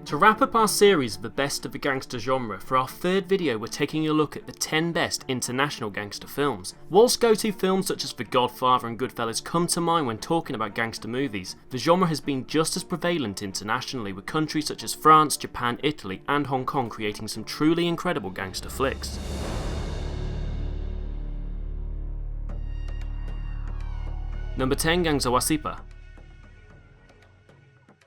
To wrap up our series of the best of the gangster genre, for our third video we're taking a look at the 10 best international gangster films. Whilst go-to films such as The Godfather and Goodfellas come to mind when talking about gangster movies, the genre has been just as prevalent internationally, with countries such as France, Japan, Italy and Hong Kong creating some truly incredible gangster flicks. Number 10, Gangster.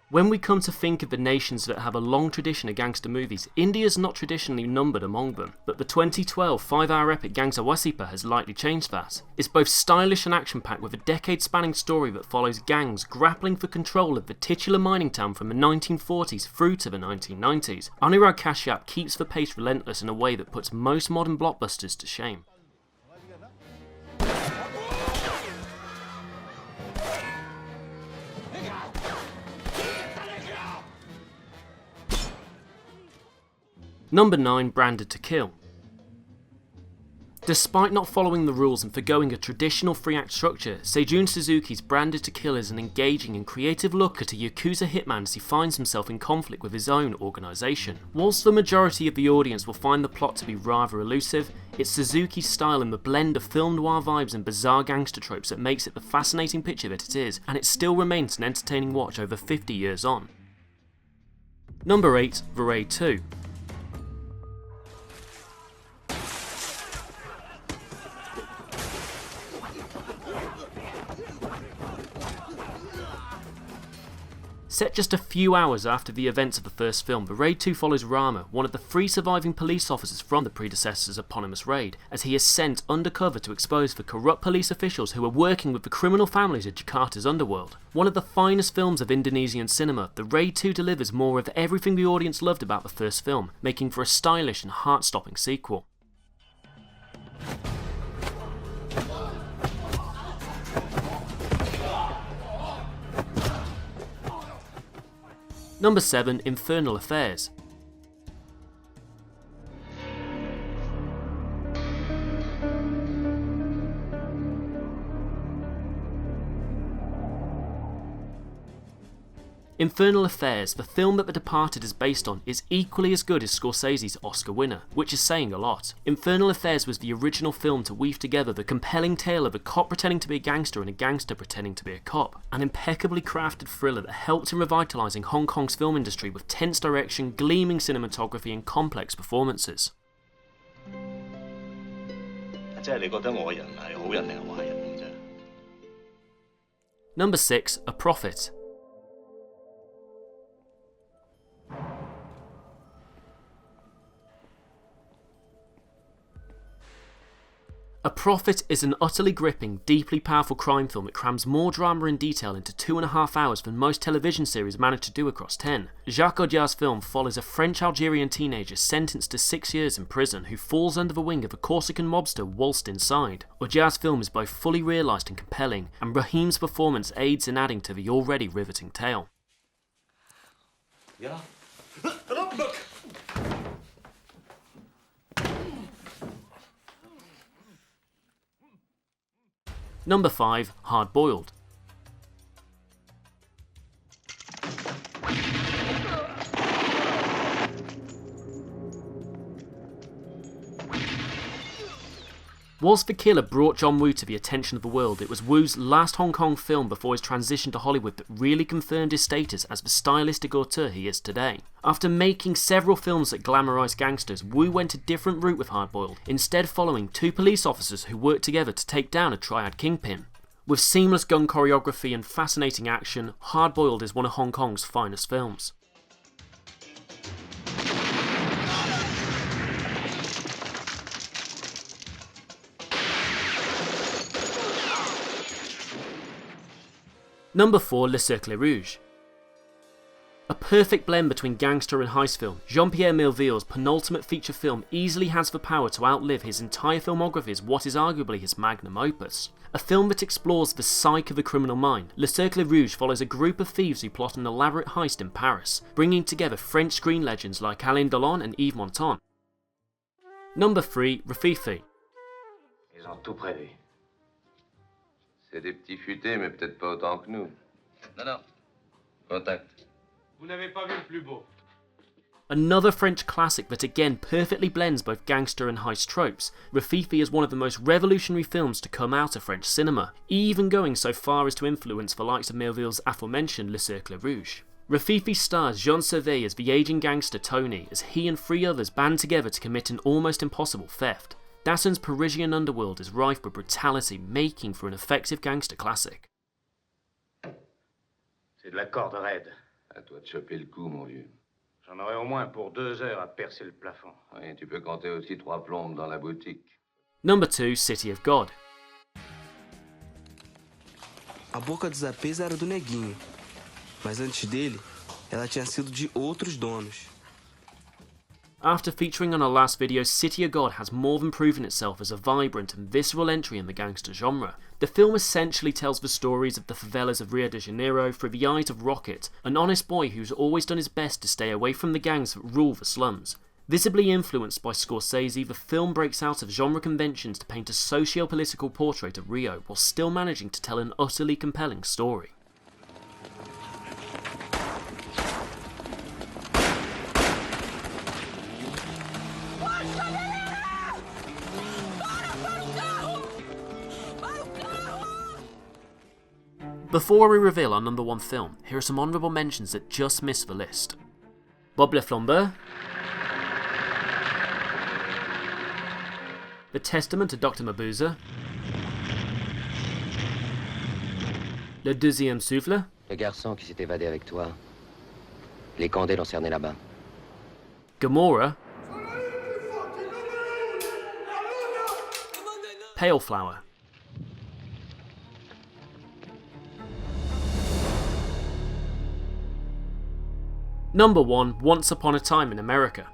When we come to think of the nations that have a long tradition of gangster movies, India's not traditionally numbered among them, but the 2012 5-hour epic Gangster has lightly changed that. It's both stylish and action-packed, with a decade-spanning story that follows gangs grappling for control of the titular mining town from the 1940s through to the 1990s. Anurag Kashyap keeps the pace relentless in a way that puts most modern blockbusters to shame. Number 9, Branded to Kill. Despite not following the rules and forgoing a traditional 3-act structure, Seijun Suzuki's Branded to Kill is an engaging and creative look at a Yakuza hitman as he finds himself in conflict with his own organisation. Whilst the majority of the audience will find the plot to be rather elusive, it's Suzuki's style and the blend of film noir vibes and bizarre gangster tropes that makes it the fascinating picture that it is, and it still remains an entertaining watch over 50 years on. Number 8, The Raid 2. Set just a few hours after the events of the first film, The Raid 2 follows Rama, one of the 3 surviving police officers from the predecessor's eponymous raid, as he is sent undercover to expose the corrupt police officials who are working with the criminal families of Jakarta's underworld. One of the finest films of Indonesian cinema, The Raid 2 delivers more of everything the audience loved about the first film, making for a stylish and heart-stopping sequel. Number 7, Infernal Affairs. Infernal Affairs, the film that The Departed is based on, is equally as good as Scorsese's Oscar winner, which is saying a lot. Infernal Affairs was the original film to weave together the compelling tale of a cop pretending to be a gangster and a gangster pretending to be a cop. An impeccably crafted thriller that helped in revitalising Hong Kong's film industry with tense direction, gleaming cinematography and complex performances. Number 6, A Prophet. A Prophet is an utterly gripping, deeply powerful crime film that crams more drama and detail into 2.5 hours than most television series manage to do across 10. Jacques Audiard's film follows a French-Algerian teenager sentenced to 6 years in prison who falls under the wing of a Corsican mobster whilst inside. Audiard's film is both fully realised and compelling, and Raheem's performance aids in adding to the already riveting tale. Yeah. Number 5, Hard Boiled. Whilst The Killer brought John Woo to the attention of the world, it was Woo's last Hong Kong film before his transition to Hollywood that really confirmed his status as the stylistic auteur he is today. After making several films that glamorised gangsters, Woo went a different route with Hard Boiled, instead following 2 police officers who worked together to take down a triad kingpin. With seamless gun choreography and fascinating action, Hard Boiled is one of Hong Kong's finest films. Number 4, Le Cercle Rouge. A perfect blend between gangster and heist film, Jean-Pierre Melville's penultimate feature film easily has the power to outlive his entire filmography as what is arguably his magnum opus. A film that explores the psyche of the criminal mind, Le Cercle Rouge follows a group of thieves who plot an elaborate heist in Paris, bringing together French screen legends like Alain Delon and Yves Montand. Number 3, Rififi. Ils ont tout prévu. C'est des petits futés, mais peut-être pas autant que nous. Non, non. Contact. Vous n'avez pas vu le plus beau. Another French classic that again perfectly blends both gangster and heist tropes, Rafifi is one of the most revolutionary films to come out of French cinema, even going so far as to influence the likes of Melville's aforementioned Le Cercle Rouge. Rafifi stars Jean Servet as the aging gangster Tony, as he and 3 others band together to commit an almost impossible theft. Dassin's Parisian underworld is rife with brutality, making for an effective gangster classic. C'est de la corde raide. À toi de choper le coup, mon vieux. J'en aurai au moins pour 2 heures à percer le plafond. Oui, tu peux compter aussi 3 plombes dans la boutique. Number 2, City of God. A boca do Zapesa era do Neguinho, mas antes dele, ela tinha sido de outros donos. After featuring on our last video, City of God has more than proven itself as a vibrant and visceral entry in the gangster genre. The film essentially tells the stories of the favelas of Rio de Janeiro through the eyes of Rocket, an honest boy who's always done his best to stay away from the gangs that rule the slums. Visibly influenced by Scorsese, the film breaks out of genre conventions to paint a socio-political portrait of Rio while still managing to tell an utterly compelling story. Before we reveal our number 1 film, here are some honourable mentions that just missed the list. Bob Le Flambeur, The Testament to Dr. Mabuse, Le Deuxième Souffle, Le garçon qui s'est évadé avec toi. Les Condés l'ont cerné là-bas. Gomorrah, Pale Flower. Number 1, Once Upon a Time in America.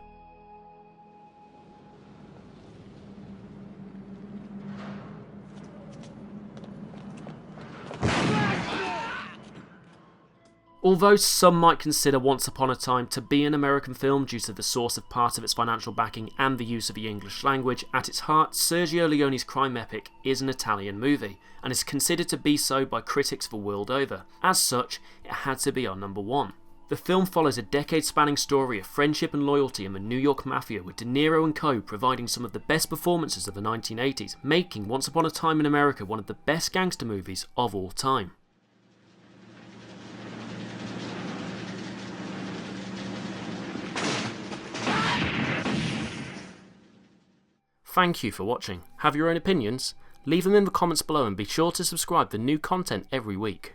Although some might consider Once Upon a Time to be an American film due to the source of part of its financial backing and the use of the English language, at its heart, Sergio Leone's crime epic is an Italian movie, and is considered to be so by critics the world over. As such, it had to be our number 1. The film follows a decade-spanning story of friendship and loyalty in the New York Mafia, with De Niro and co providing some of the best performances of the 1980s, making Once Upon a Time in America one of the best gangster movies of all time. Thank you for watching. Have your own opinions? Leave them in the comments below and be sure to subscribe for new content every week.